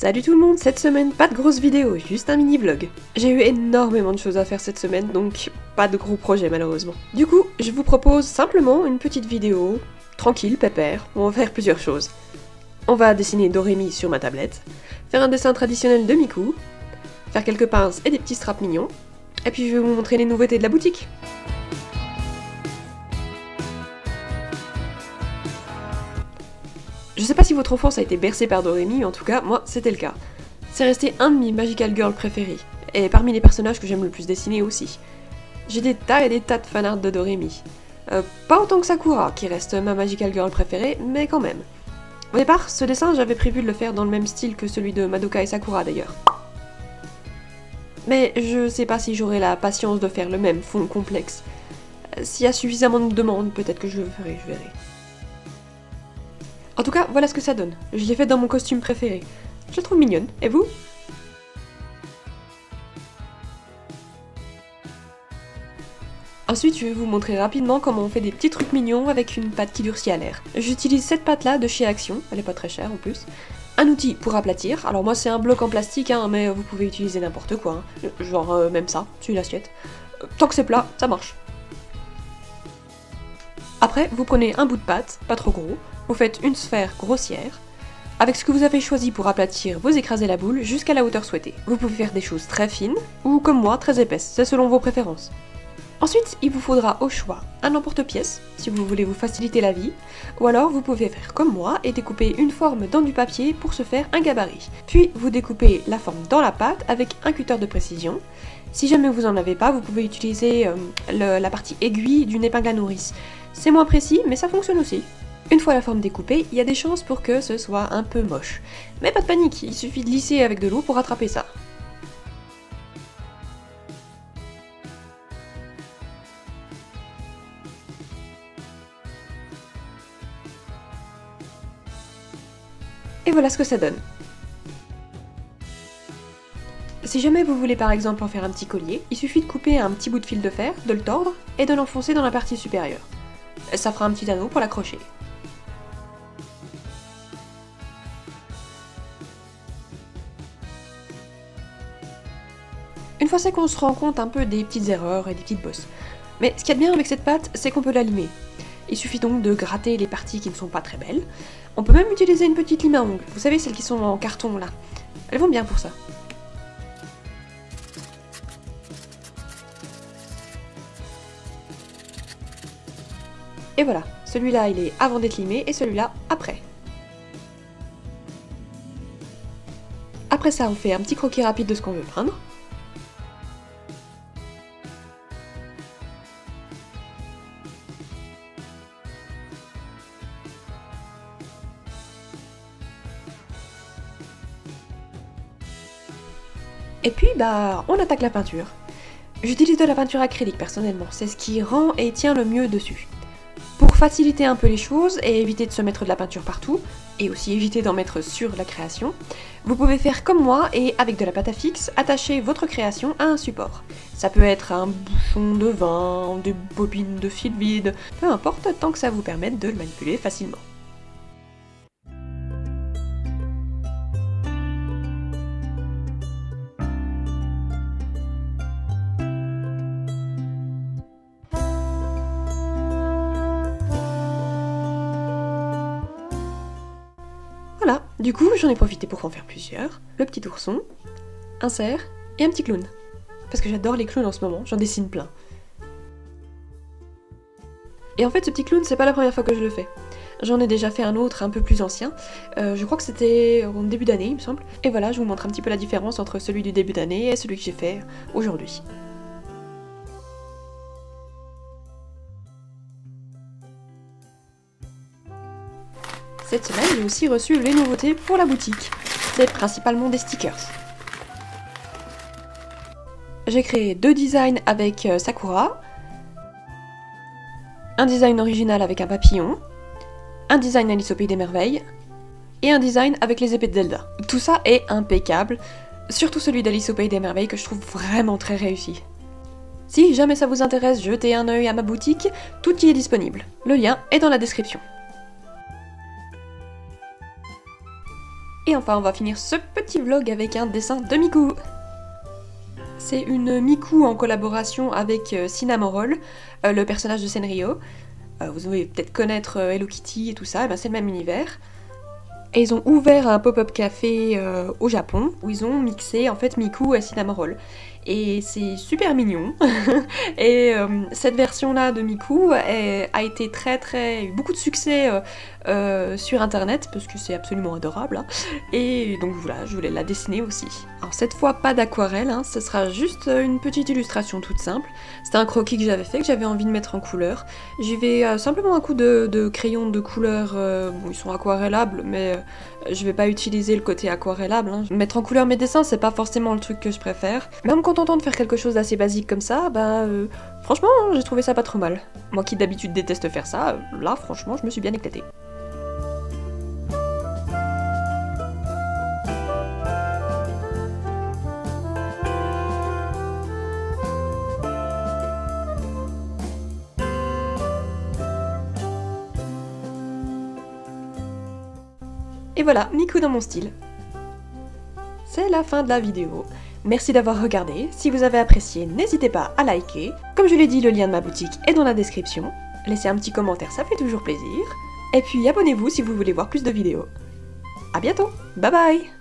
Salut tout le monde, cette semaine pas de grosse vidéo, juste un mini vlog. J'ai eu énormément de choses à faire cette semaine, donc pas de gros projets malheureusement. Du coup, je vous propose simplement une petite vidéo, tranquille, pépère, où on va faire plusieurs choses. On va dessiner Dorémy sur ma tablette, faire un dessin traditionnel de Miku, faire quelques pinces et des petits straps mignons, et puis je vais vous montrer les nouveautés de la boutique. Je sais pas si votre enfance a été bercée par Dorémy, mais en tout cas, moi, c'était le cas. C'est resté un de mes Magical Girl préférés, et parmi les personnages que j'aime le plus dessiner aussi. J'ai des tas et des tas de fanarts de Dorémy. Pas autant que Sakura, qui reste ma Magical Girl préférée, mais quand même. Au départ, ce dessin, j'avais prévu de le faire dans le même style que celui de Madoka et Sakura d'ailleurs. Mais je sais pas si j'aurai la patience de faire le même fond complexe. S'il y a suffisamment de demandes, peut-être que je le ferai, je verrai. En tout cas, voilà ce que ça donne. Je l'ai fait dans mon costume préféré. Je la trouve mignonne, et vous? Ensuite, je vais vous montrer rapidement comment on fait des petits trucs mignons avec une pâte qui durcit à l'air. J'utilise cette pâte-là de chez Action, elle est pas très chère en plus. Un outil pour aplatir, alors moi c'est un bloc en plastique, hein, mais vous pouvez utiliser n'importe quoi, hein. Genre même ça, sur l'assiette. Tant que c'est plat, ça marche. Après, vous prenez un bout de pâte, pas trop gros, vous faites une sphère grossière. Avec ce que vous avez choisi pour aplatir, vous écrasez la boule jusqu'à la hauteur souhaitée. Vous pouvez faire des choses très fines, ou comme moi, très épaisses, c'est selon vos préférences. Ensuite, il vous faudra au choix un emporte-pièce, si vous voulez vous faciliter la vie, ou alors vous pouvez faire comme moi et découper une forme dans du papier pour se faire un gabarit. Puis vous découpez la forme dans la pâte avec un cutter de précision. Si jamais vous en avez pas, vous pouvez utiliser la partie aiguille d'une épingle à nourrice. C'est moins précis, mais ça fonctionne aussi. Une fois la forme découpée, il y a des chances pour que ce soit un peu moche. Mais pas de panique, il suffit de lisser avec de l'eau pour rattraper ça. Et voilà ce que ça donne. Si jamais vous voulez par exemple en faire un petit collier, il suffit de couper un petit bout de fil de fer, de le tordre et de l'enfoncer dans la partie supérieure. Ça fera un petit anneau pour l'accrocher. Une fois c'est qu'on se rend compte un peu des petites erreurs et des petites bosses. Mais ce qu'il y a de bien avec cette pâte, c'est qu'on peut la limer. Il suffit donc de gratter les parties qui ne sont pas très belles. On peut même utiliser une petite lime à ongles, vous savez celles qui sont en carton là. Elles vont bien pour ça. Et voilà, celui-là il est avant d'être limé et celui-là après. Après ça on fait un petit croquis rapide de ce qu'on veut peindre. Et puis bah on attaque la peinture. J'utilise de la peinture acrylique personnellement, c'est ce qui rend et tient le mieux dessus. Pour faciliter un peu les choses et éviter de se mettre de la peinture partout, et aussi éviter d'en mettre sur la création, vous pouvez faire comme moi et avec de la pâte à fixe, attacher votre création à un support. Ça peut être un bouchon de vin, des bobines de fil vide, peu importe tant que ça vous permette de le manipuler facilement. Voilà, du coup j'en ai profité pour en faire plusieurs. Le petit ourson, un cerf et un petit clown. Parce que j'adore les clowns en ce moment, j'en dessine plein. Et en fait ce petit clown c'est pas la première fois que je le fais. J'en ai déjà fait un autre un peu plus ancien, je crois que c'était au début d'année il me semble. Et voilà, je vous montre un petit peu la différence entre celui du début d'année et celui que j'ai fait aujourd'hui. Cette semaine, j'ai aussi reçu les nouveautés pour la boutique. C'est principalement des stickers. J'ai créé deux designs avec Sakura, un design original avec un papillon, un design Alice au Pays des Merveilles, et un design avec les épées de Zelda. Tout ça est impeccable, surtout celui d'Alice au Pays des Merveilles que je trouve vraiment très réussi. Si jamais ça vous intéresse, jetez un œil à ma boutique, tout y est disponible. Le lien est dans la description. Et enfin, on va finir ce petit vlog avec un dessin de Miku. C'est une Miku en collaboration avec Cinnamoroll, le personnage de Senryo. Vous devez peut-être connaître Hello Kitty et tout ça, et ben c'est le même univers. Et ils ont ouvert un pop-up café au Japon, où ils ont mixé en fait Miku et Cinnamoroll. Et c'est super mignon. Et cette version-là de Miku a été eu beaucoup de succès sur internet, parce que c'est absolument adorable. Hein. Et donc voilà, je voulais la dessiner aussi. Alors cette fois, pas d'aquarelle, hein, ce sera juste une petite illustration toute simple. C'était un croquis que j'avais fait, que j'avais envie de mettre en couleur. J'y vais simplement un coup de crayon de couleur, bon ils sont aquarellables, mais je vais pas utiliser le côté aquarellable. Hein. Mettre en couleur mes dessins, c'est pas forcément le truc que je préfère. Mais en me contentant de faire quelque chose d'assez basique comme ça, bah franchement, j'ai trouvé ça pas trop mal. Moi qui d'habitude déteste faire ça, là franchement, je me suis bien éclatée. Et voilà, Miku dans mon style. C'est la fin de la vidéo. Merci d'avoir regardé. Si vous avez apprécié, n'hésitez pas à liker. Comme je l'ai dit, le lien de ma boutique est dans la description. Laissez un petit commentaire, ça fait toujours plaisir. Et puis abonnez-vous si vous voulez voir plus de vidéos. A bientôt, bye bye!